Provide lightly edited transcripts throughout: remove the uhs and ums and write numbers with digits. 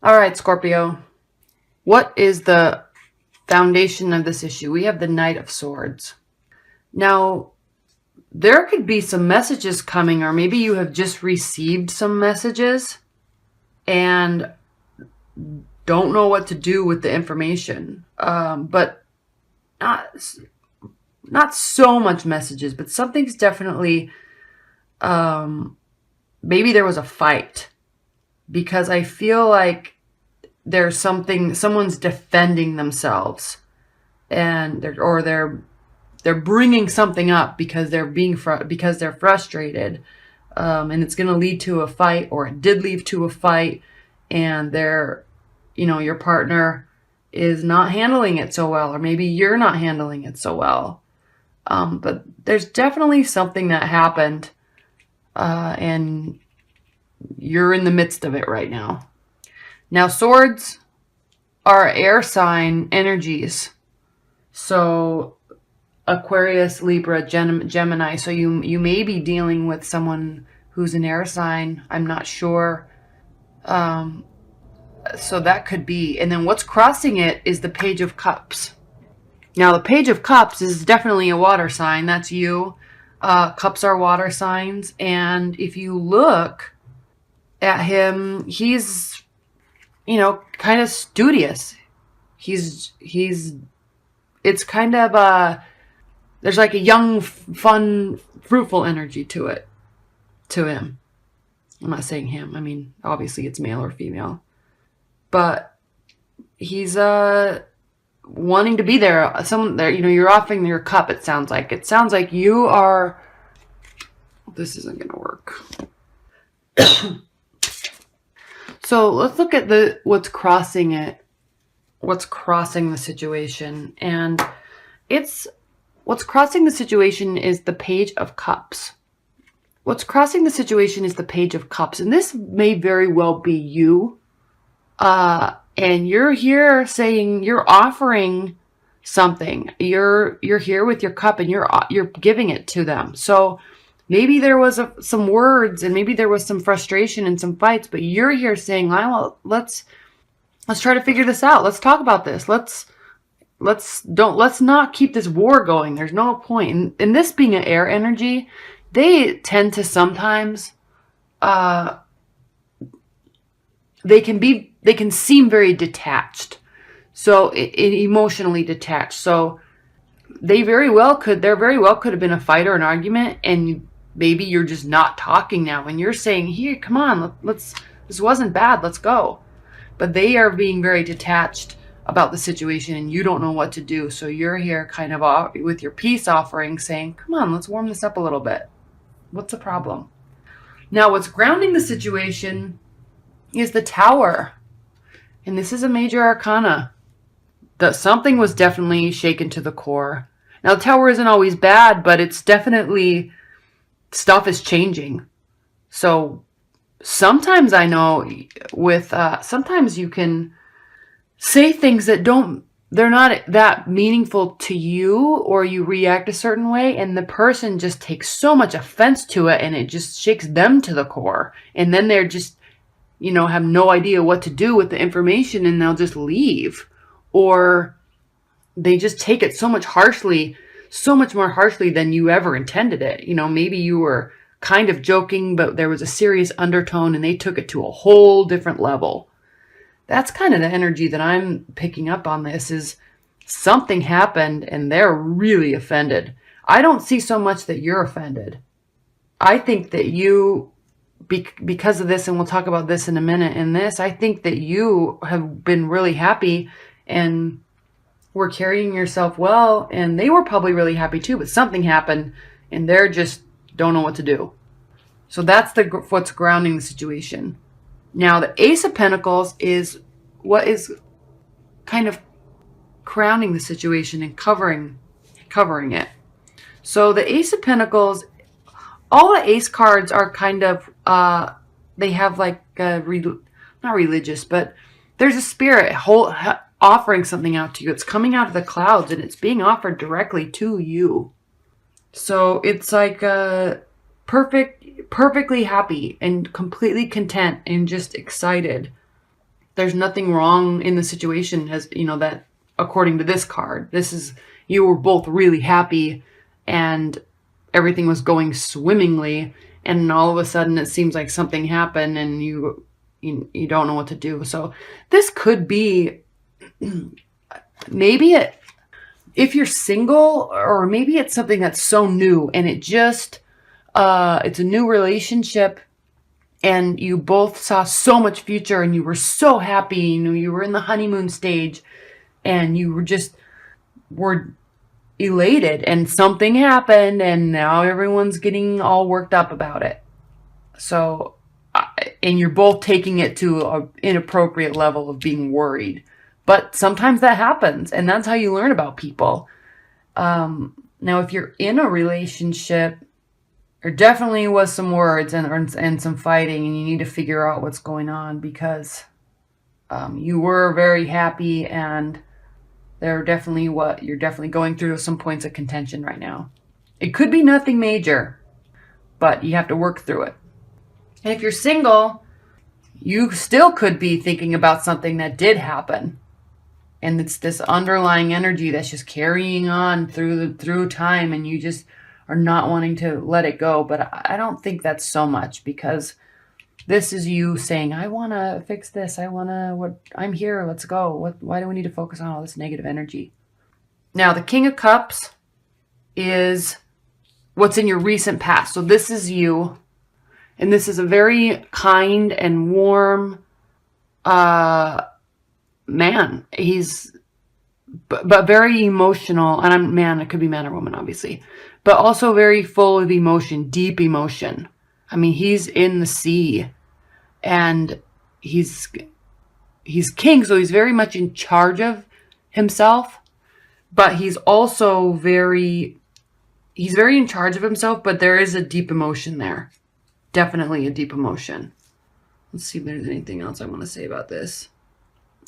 All right, Scorpio. What is the foundation of this issue? We have the Knight of Swords. Now, there could be some messages coming, or maybe you have just received some messages and don't know what to do with the information. But not so much messages, but something's definitely, maybe there was a fight, because I feel like there's someone's defending themselves, and they're bringing something up because because they're frustrated, and it's going to lead to a fight, or it did lead to a fight, and your partner is not handling it so well, or maybe you're not handling it so well. But there's definitely something that happened, and you're in the midst of it right now. Now, swords are air sign energies. So Aquarius, Libra, Gemini. So you may be dealing with someone who's an air sign. I'm not sure. So that could be. And then what's crossing it is the Page of Cups. Now, the Page of Cups is definitely a water sign. That's you. Cups are water signs. And if you look at him, he's, kind of studious. It's kind of there's like a young, fun, fruitful energy to him. I'm not saying him. I mean, obviously it's male or female. But he's wanting to be there. Someone there, you're offering your cup, it sounds like. It sounds like you are... This isn't going to work. So let's look at what's crossing it. What's crossing the situation. And what's crossing the situation is the Page of Cups. What's crossing the situation is the Page of Cups. And this may very well be you. And you're here saying you're offering something. You're here with your cup, and you're giving it to them. So maybe there was some words, and maybe there was some frustration and some fights, but you're here saying, let's try to figure this out. Let's talk about this. Let's not keep this war going. There's no point. And this being an air energy, they tend to sometimes, they can seem very detached. So emotionally detached. So there very well could have been a fight or an argument, and maybe you're just not talking now, and you're saying, here, come on, this wasn't bad, let's go. But they are being very detached about the situation, and you don't know what to do. So you're here kind of with your peace offering, saying, come on, let's warm this up a little bit. What's the problem? Now, what's grounding the situation is the Tower. And this is a major arcana. Something was definitely shaken to the core. Now, the Tower isn't always bad, but it's definitely, stuff is changing. So sometimes I know sometimes you can say things that they're not that meaningful to you, or you react a certain way, and the person just takes so much offense to it, and it just shakes them to the core. And then they're just, have no idea what to do with the information, and they'll just leave. Or they just take it so much more harshly than you ever intended it. Maybe you were kind of joking, but there was a serious undertone, and they took it to a whole different level. That's kind of the energy that I'm picking up on this, is something happened and they're really offended. I don't see so much that you're offended. I think that you... because of this, and we'll talk about this in a minute, I think that you have been really happy and were carrying yourself well, and they were probably really happy too, but something happened and they're just don't know what to do. So that's what's grounding the situation. Now, the Ace of Pentacles is what is kind of crowning the situation and covering it. So the Ace of Pentacles, all the ace cards are kind of, they have like not religious, but there's a spirit offering something out to you. It's coming out of the clouds, and it's being offered directly to you. So it's like perfectly happy and completely content and just excited. There's nothing wrong in the situation, as you know, that according to this card, you were both really happy and everything was going swimmingly, and all of a sudden it seems like something happened and you don't know what to do. So this could be maybe if you're single, or maybe it's something that's so new and it's a new relationship, and you both saw so much future and you were so happy, you were in the honeymoon stage and you were elated, and something happened and now everyone's getting all worked up about it. So, and you're both taking it to an inappropriate level of being worried. But sometimes that happens, and that's how you learn about people. Now, if you're in a relationship, there definitely was some words and some fighting, and you need to figure out what's going on, because you were very happy, and you're definitely going through some points of contention right now. It could be nothing major, but you have to work through it. And if you're single, you still could be thinking about something that did happen. And it's this underlying energy that's just carrying on through time, and you just are not wanting to let it go. But I don't think that's so much, because this is you saying, I want to fix this. I'm here. Let's go. Why do we need to focus on all this negative energy? Now, the King of Cups is what's in your recent past. So this is you. And this is a very kind and warm man. He's but very emotional, and it could be man or woman, obviously, but also very full of emotion, deep emotion. I mean, he's in the sea, and he's king, so he's very much in charge of himself, but he's also very in charge of himself, but there is a deep emotion there. Definitely a deep emotion. Let's see if there's anything else I want to say about this.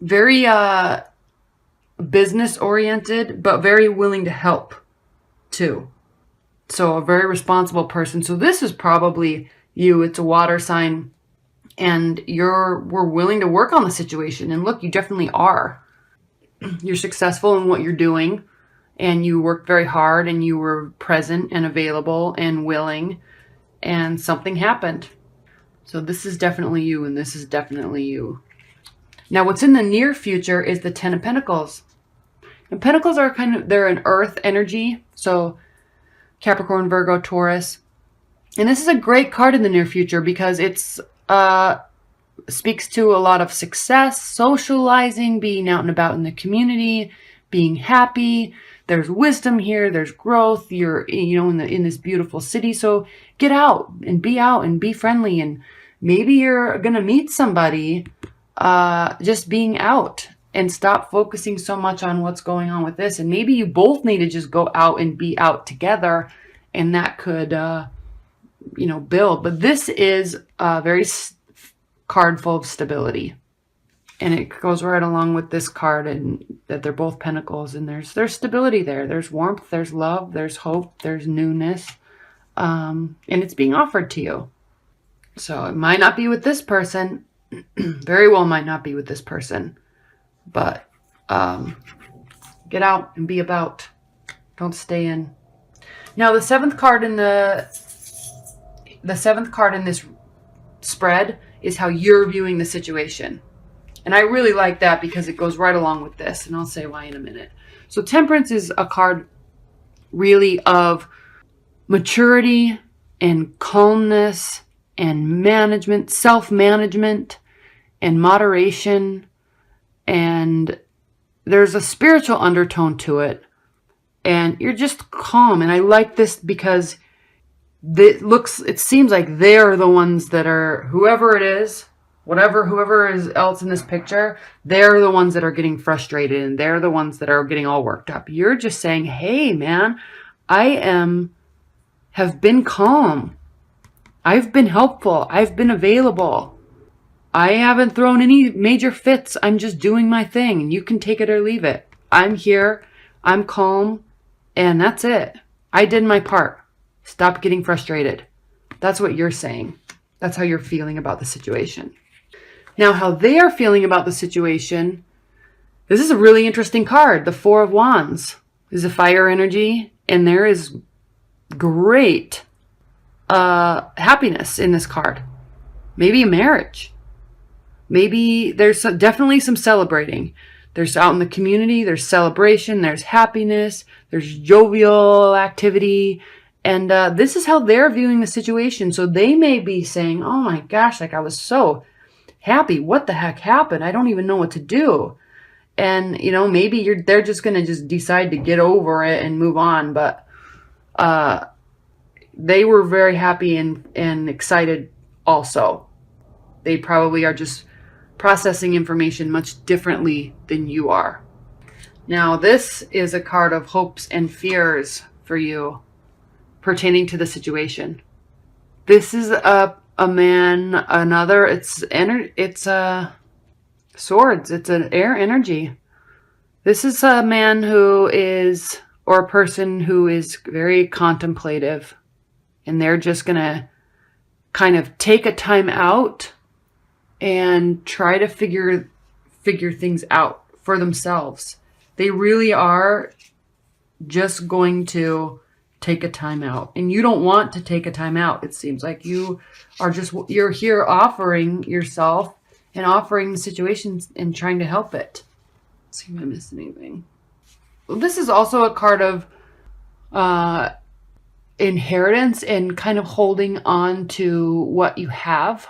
Very business oriented, but very willing to help too. So a very responsible person. So this is probably you. It's a water sign, and we're willing to work on the situation. And look, you definitely are. You're successful in what you're doing, and you worked very hard, and you were present and available and willing, and something happened. So this is definitely you, and this is definitely you. Now, what's in the near future is the Ten of Pentacles. And Pentacles are they're an earth energy. So Capricorn, Virgo, Taurus. And this is a great card in the near future, because it's speaks to a lot of success, socializing, being out and about in the community, being happy. There's wisdom here. There's growth. You're, in this beautiful city. So get out and be friendly. And maybe you're going to meet somebody just being out, and stop focusing so much on what's going on with this. And maybe you both need to just go out and be out together, and that could, build. But this is a very card full of stability. And it goes right along with this card, and that they're both pentacles, and there's stability there. There's warmth, there's love, there's hope, there's newness. And it's being offered to you. So it might not be with this person. Very well might not be with this person. But get out and be about. Don't stay in. Now, the seventh card in this spread is how you're viewing the situation. And I really like that, because it goes right along with this, and I'll say why in a minute. So Temperance is a card really of maturity and calmness and management, self-management and moderation. And there's a spiritual undertone to it. And you're just calm. And I like this because it seems like they're the ones that are, whoever it is, whoever is else in this picture, they're the ones that are getting frustrated, and they're the ones that are getting all worked up. You're just saying, hey man, have been calm. I've been helpful. I've been available. I haven't thrown any major fits. I'm just doing my thing. You can take it or leave it. I'm here. I'm calm. And that's it. I did my part. Stop getting frustrated. That's what you're saying. That's how you're feeling about the situation. Now, how they are feeling about the situation, this is a really interesting card. The Four of Wands is a fire energy, and there is great happiness in this card. Maybe a marriage. Maybe there's definitely some celebrating. There's out in the community, there's celebration, there's happiness, there's jovial activity. And this is how they're viewing the situation. So they may be saying, oh my gosh, like I was so happy. What the heck happened? I don't even know what to do. And, maybe they're just going to just decide to get over it and move on. But they were very happy and excited also. They probably are just processing information much differently than you are. Now, this is a card of hopes and fears for you pertaining to the situation. This is a man, another, it's swords. It's an air energy. This is a man who is, or a person who is very contemplative, and they're just going to kind of take a time out and try to figure things out for themselves. They really are just going to take a time out. And you don't want to take a time out. It seems like you're here offering yourself and offering the situations and trying to help it. Let's see if I missed anything. Well, this is also a card of inheritance and kind of holding on to what you have.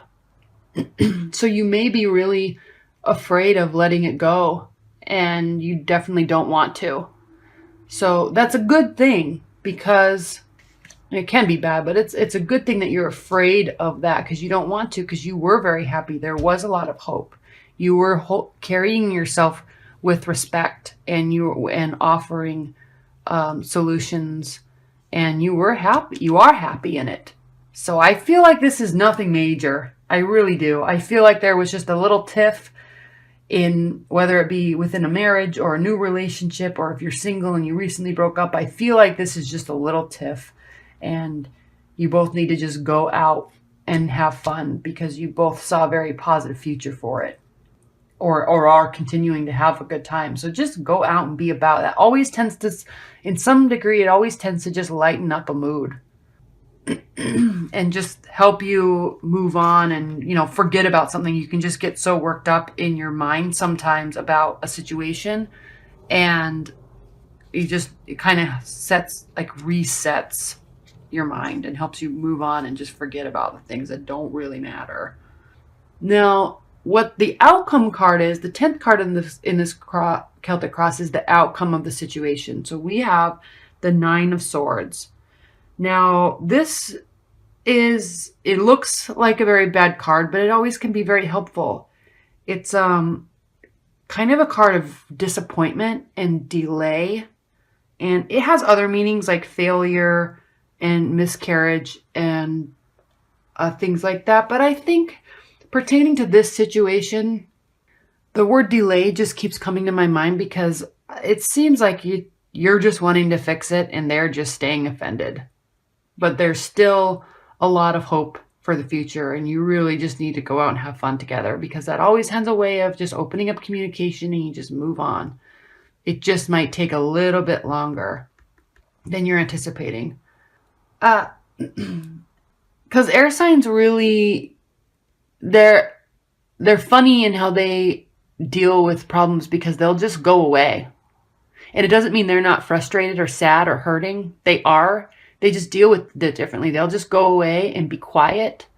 So you may be really afraid of letting it go, and you definitely don't want to. So that's a good thing, because it can be bad, but it's a good thing that you're afraid of that, because you don't want to, because you were very happy. There was a lot of hope. You were carrying yourself with respect, and offering solutions, and you were happy. You are happy in it. So I feel like this is nothing major. I really do. I feel like there was just a little tiff in, whether it be within a marriage or a new relationship, or if you're single and you recently broke up. I feel like this is just a little tiff, and you both need to just go out and have fun, because you both saw a very positive future for it, or are continuing to have a good time. So just go out and be about that. Always tends to, in some degree, it always tends to just lighten up a mood and just help you move on and, forget about something. You can just get so worked up in your mind sometimes about a situation, and it kind of resets your mind and helps you move on and just forget about the things that don't really matter. Now, what the outcome card is, the 10th card in this Celtic cross, is the outcome of the situation. So we have the 9 of Swords. Now, it looks like a very bad card, but it always can be very helpful. It's kind of a card of disappointment and delay, and it has other meanings like failure and miscarriage and things like that. But I think pertaining to this situation, the word delay just keeps coming to my mind, because it seems like you're just wanting to fix it and they're just staying offended. But there's still a lot of hope for the future, and you really just need to go out and have fun together, because that always has a way of just opening up communication and you just move on. It just might take a little bit longer than you're anticipating. Because air signs really, they're funny in how they deal with problems, because they'll just go away. And it doesn't mean they're not frustrated or sad or hurting. They are. They just deal with it differently. They'll just go away and be quiet.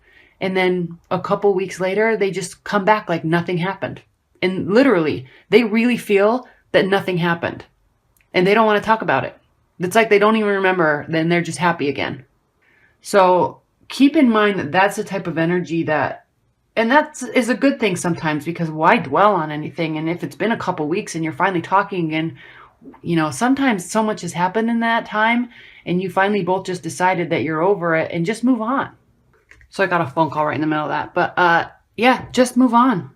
And then a couple weeks later, they just come back like nothing happened. And literally, they really feel that nothing happened. And they don't want to talk about it. It's like they don't even remember, then they're just happy again. So keep in mind that that's the type of energy and that is a good thing sometimes, because why dwell on anything? And if it's been a couple weeks and you're finally talking again, sometimes so much has happened in that time, and you finally both just decided that you're over it and just move on. So I got a phone call right in the middle of that. But yeah, just move on.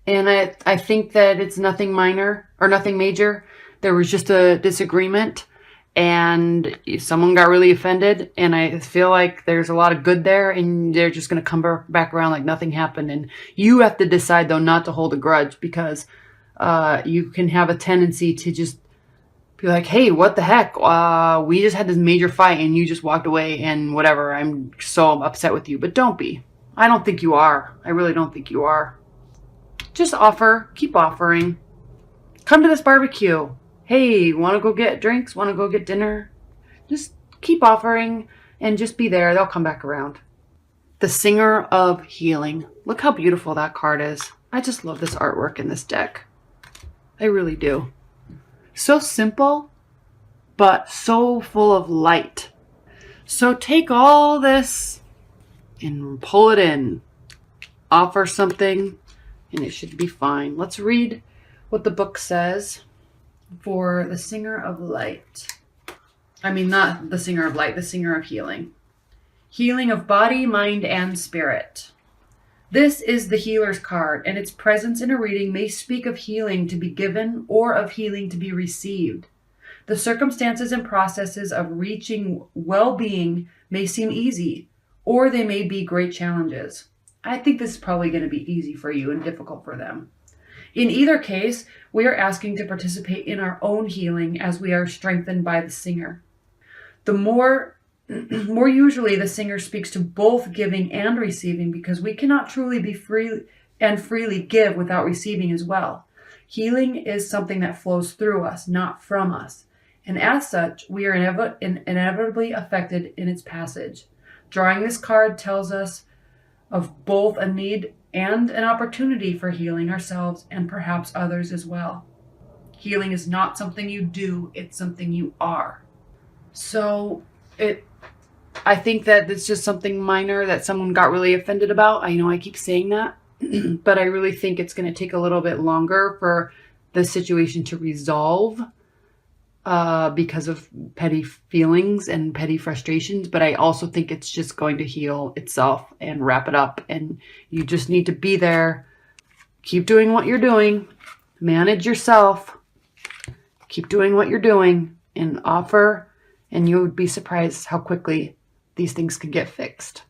And I think that it's nothing minor or nothing major. There was just a disagreement, and someone got really offended, and I feel like there's a lot of good there, and they're just going to come back around like nothing happened. And you have to decide, though, not to hold a grudge, because you can have a tendency to just be like, hey, what the heck? We just had this major fight and you just walked away and whatever. I'm so upset with you. But don't be. I don't think you are. I really don't think you are. Just offer. Keep offering. Come to this barbecue. Hey, want to go get drinks? Want to go get dinner? Just keep offering and just be there. They'll come back around. The Singer of Healing. Look how beautiful that card is. I just love this artwork in this deck. I really do. So simple, but so full of light. So take all this and pull it in. Offer something, and it should be fine. Let's read what the book says for the Singer of Light. I mean, not the Singer of Light, the Singer of Healing. Healing of body, mind, and spirit. This is the healer's card, and its presence in a reading may speak of healing to be given or of healing to be received. The circumstances and processes of reaching well-being may seem easy, or they may be great challenges. I think this is probably going to be easy for you and difficult for them. In either case, we are asking to participate in our own healing as we are strengthened by the singer. The more usually the singer speaks to both giving and receiving, because we cannot truly be free and freely give without receiving as well. Healing is something that flows through us, not from us. And as such, we are inevitably affected in its passage. Drawing this card tells us of both a need and an opportunity for healing ourselves and perhaps others as well. Healing is not something you do, it's something you are. So I think that it's just something minor that someone got really offended about. I know I keep saying that, but I really think it's going to take a little bit longer for the situation to resolve because of petty feelings and petty frustrations. But I also think it's just going to heal itself and wrap it up. And you just need to be there. Keep doing what you're doing. Manage yourself. Keep doing what you're doing and offer. And you would be surprised how quickly these things can get fixed.